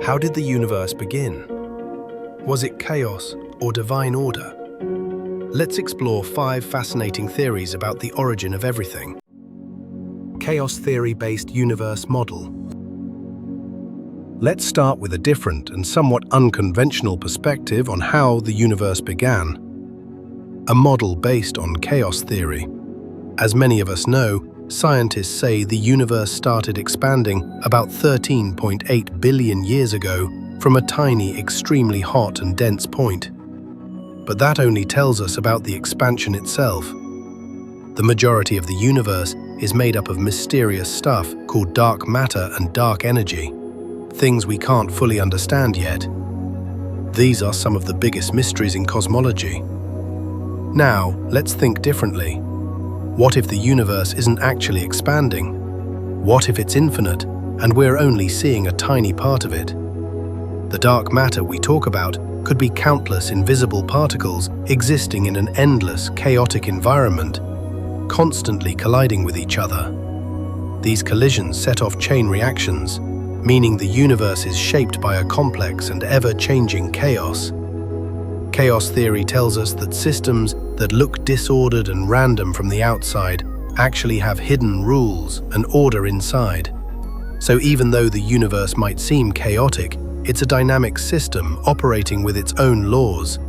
How did the universe begin? Was it chaos or divine order? Let's explore 5 fascinating theories about the origin of everything. Chaos theory-based universe model. Let's start with a different and somewhat unconventional perspective on how the universe began. A model based on chaos theory. As many of us know, scientists say the universe started expanding about 13.8 billion years ago from a tiny, extremely hot and dense point. But that only tells us about the expansion itself. The majority of the universe is made up of mysterious stuff called dark matter and dark energy, things we can't fully understand yet. These are some of the biggest mysteries in cosmology. Now, let's think differently. What if the universe isn't actually expanding? What if it's infinite, and we're only seeing a tiny part of it? The dark matter we talk about could be countless invisible particles existing in an endless, chaotic environment, constantly colliding with each other. These collisions set off chain reactions, meaning the universe is shaped by a complex and ever-changing chaos. Chaos theory tells us that systems that look disordered and random from the outside actually have hidden rules and order inside. So even though the universe might seem chaotic, it's a dynamic system operating with its own laws.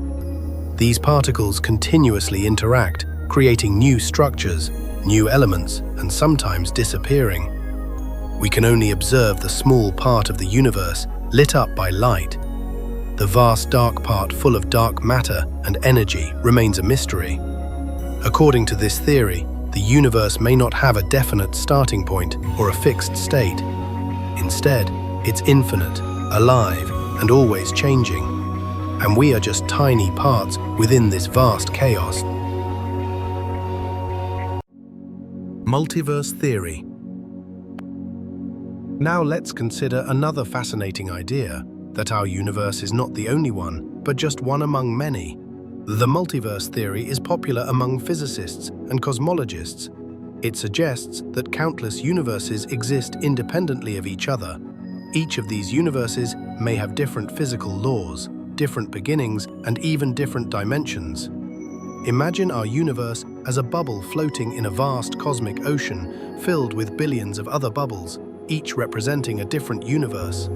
These particles continuously interact, creating new structures, new elements, and sometimes disappearing. We can only observe the small part of the universe lit up by light. The vast dark part full of dark matter and energy remains a mystery. According to this theory, the universe may not have a definite starting point or a fixed state. Instead, it's infinite, alive, and always changing. And we are just tiny parts within this vast chaos. Multiverse Theory. Now let's consider another fascinating idea, that our universe is not the only one, but just one among many. The multiverse theory is popular among physicists and cosmologists. It suggests that countless universes exist independently of each other. Each of these universes may have different physical laws, different beginnings, and even different dimensions. Imagine our universe as a bubble floating in a vast cosmic ocean filled with billions of other bubbles, each representing a different universe.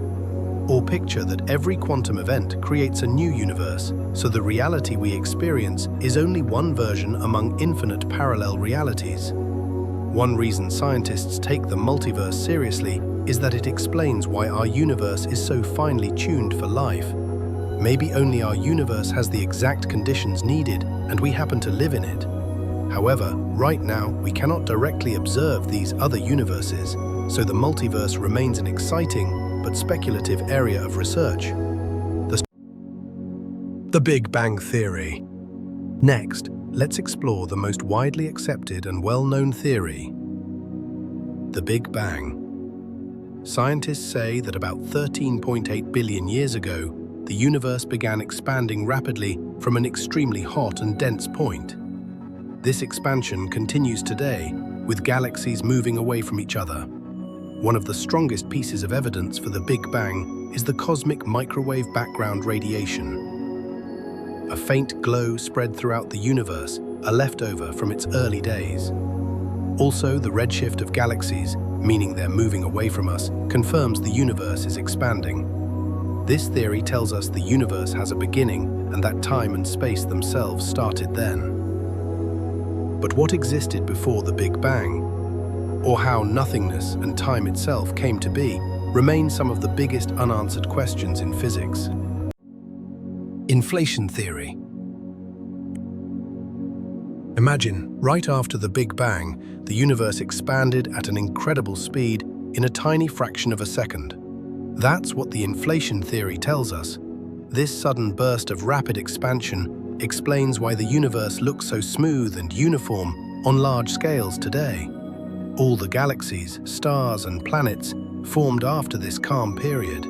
Or picture that every quantum event creates a new universe, so the reality we experience is only one version among infinite parallel realities. One reason scientists take the multiverse seriously is that it explains why our universe is so finely tuned for life. Maybe only our universe has the exact conditions needed, and we happen to live in it. However, right now, we cannot directly observe these other universes, so the multiverse remains an exciting but speculative area of research. The Big Bang Theory. Next, let's explore the most widely accepted and well-known theory, the Big Bang. Scientists say that about 13.8 billion years ago, the universe began expanding rapidly from an extremely hot and dense point. This expansion continues today, with galaxies moving away from each other. One of the strongest pieces of evidence for the Big Bang is the cosmic microwave background radiation. A faint glow spread throughout the universe, a leftover from its early days. Also, the redshift of galaxies, meaning they're moving away from us, confirms the universe is expanding. This theory tells us the universe has a beginning and that time and space themselves started then. But what existed before the Big Bang, or how nothingness and time itself came to be, remain some of the biggest unanswered questions in physics. Inflation theory. Imagine, right after the Big Bang, the universe expanded at an incredible speed in a tiny fraction of a second. That's what the inflation theory tells us. This sudden burst of rapid expansion explains why the universe looks so smooth and uniform on large scales today. All the galaxies, stars, and planets formed after this calm period.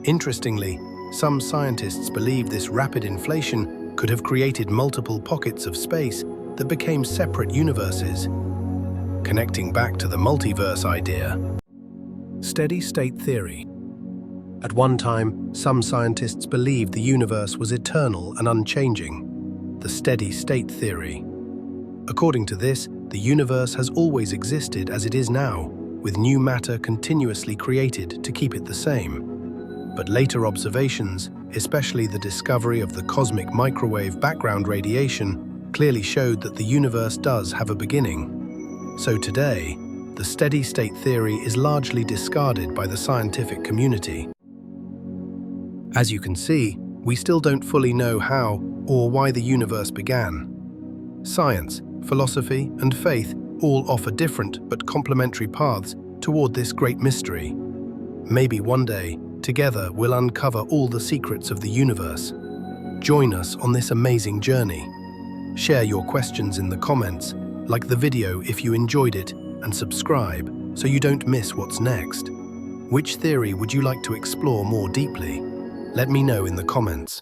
Interestingly, some scientists believe this rapid inflation could have created multiple pockets of space that became separate universes. Connecting back to the multiverse idea. Steady-state theory. At one time, some scientists believed the universe was eternal and unchanging, the steady-state theory. According to this, the universe has always existed as it is now, with new matter continuously created to keep it the same. But later observations, especially the discovery of the cosmic microwave background radiation, clearly showed that the universe does have a beginning. So today, the steady-state theory is largely discarded by the scientific community. As you can see, we still don't fully know how or why the universe began. Science, philosophy, and faith all offer different but complementary paths toward this great mystery. Maybe one day, together we'll uncover all the secrets of the universe. Join us on this amazing journey. Share your questions in the comments, like the video if you enjoyed it, and subscribe so you don't miss what's next. Which theory would you like to explore more deeply? Let me know in the comments.